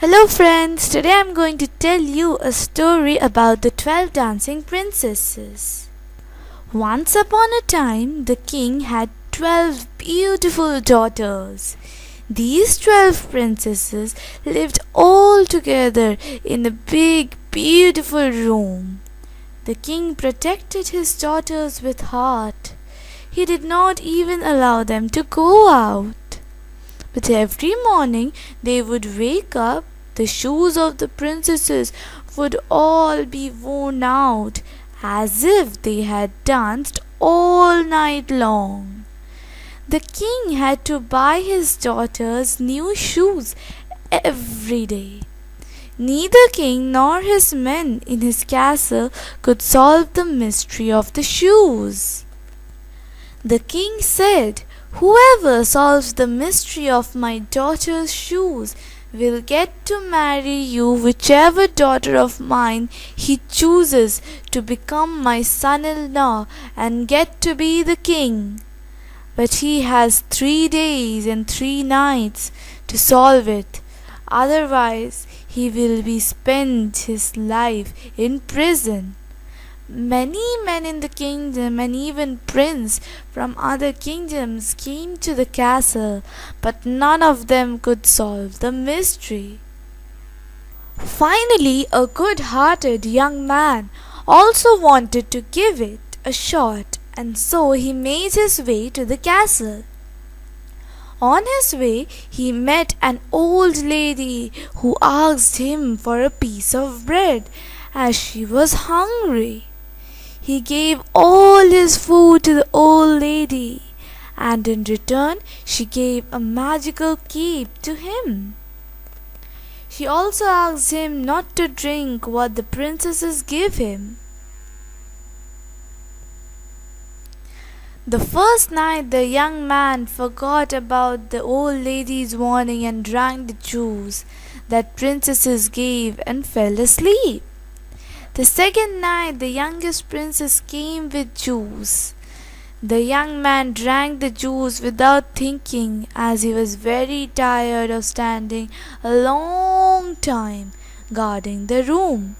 Hello friends, today I'm going to tell you a story about the 12 dancing princesses. Once upon a time, the king had 12 beautiful daughters. These 12 princesses lived all together in a big, beautiful room. The king protected his daughters with heart. He did not even allow them to go out. But every morning they would wake up, the shoes of the princesses would all be worn out, as if they had danced all night long. The king had to buy his daughters new shoes every day. Neither king nor his men in his castle could solve the mystery of the shoes. The king said, "Whoever solves the mystery of my daughter's shoes will get to marry you whichever daughter of mine he chooses to become my son-in-law and get to be the king. But he has 3 days and 3 nights to solve it. Otherwise, he will be spend his life in prison." Many men in the kingdom and even princes from other kingdoms came to the castle, but none of them could solve the mystery. Finally, a good-hearted young man also wanted to give it a shot, and so he made his way to the castle. On his way, he met an old lady who asked him for a piece of bread as she was hungry. He gave all his food to the old lady, and in return she gave a magical cape to him. She also asked him not to drink what the princesses gave him. The first night the young man forgot about the old lady's warning and drank the juice that princesses gave and fell asleep. The second night the youngest princess came with juice. The young man drank the juice without thinking, as he was very tired of standing a long time guarding the room.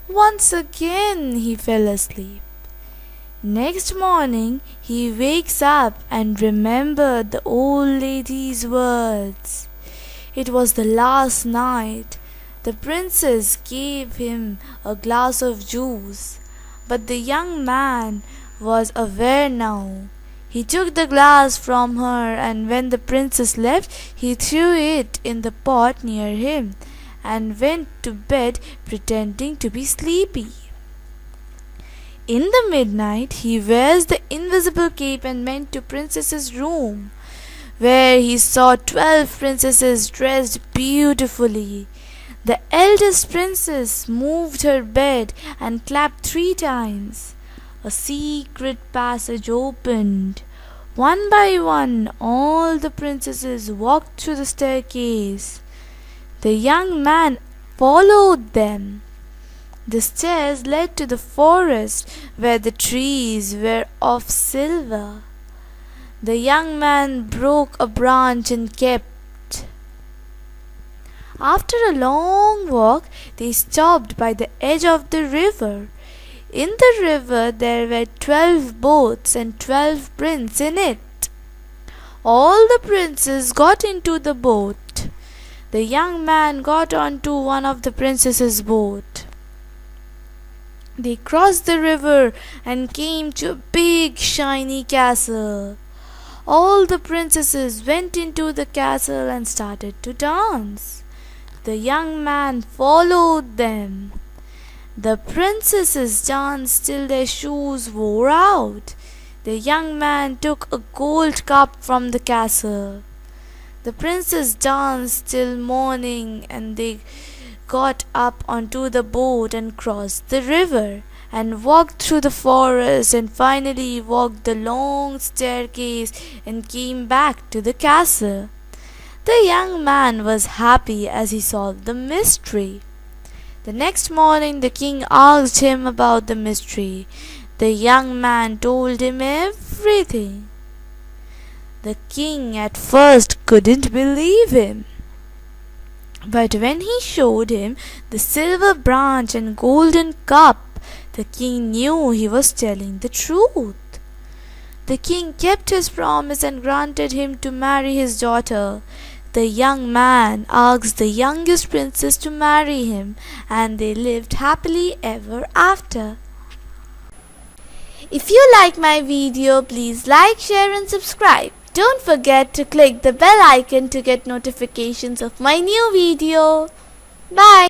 Once again he fell asleep. Next morning he wakes up and remembered the old lady's words. It was the last night. The princess gave him a glass of juice, but the young man was aware now. He took the glass from her, and when the princess left, he threw it in the pot near him and went to bed pretending to be sleepy. In the midnight, he wears the invisible cape and went to princess's room, where he saw 12 princesses dressed beautifully. The eldest princess moved her bed and clapped 3 times. A secret passage opened. One by one, all the princesses walked through the staircase. The young man followed them. The stairs led to the forest where the trees were of silver. The young man broke a branch and kept. After a long walk, they stopped by the edge of the river. In the river there were 12 boats and 12 princes in it. All the princes got into the boat. The young man got onto one of the princesses' boat. They crossed the river and came to a big shiny castle. All the princesses went into the castle and started to dance. The young man followed them. The princesses danced till their shoes wore out. The young man took a gold cup from the castle. The princess danced till morning, and they got up onto the boat and crossed the river and walked through the forest and finally walked the long staircase and came back to the castle. The young man was happy as he solved the mystery. The next morning the king asked him about the mystery. The young man told him everything. The king at first couldn't believe him. But when he showed him the silver branch and golden cup, the king knew he was telling the truth. The king kept his promise and granted him to marry his daughter. The young man asked the youngest princess to marry him, and they lived happily ever after. If you like my video, please like, share and subscribe. Don't forget to click the bell icon to get notifications of my new video. Bye.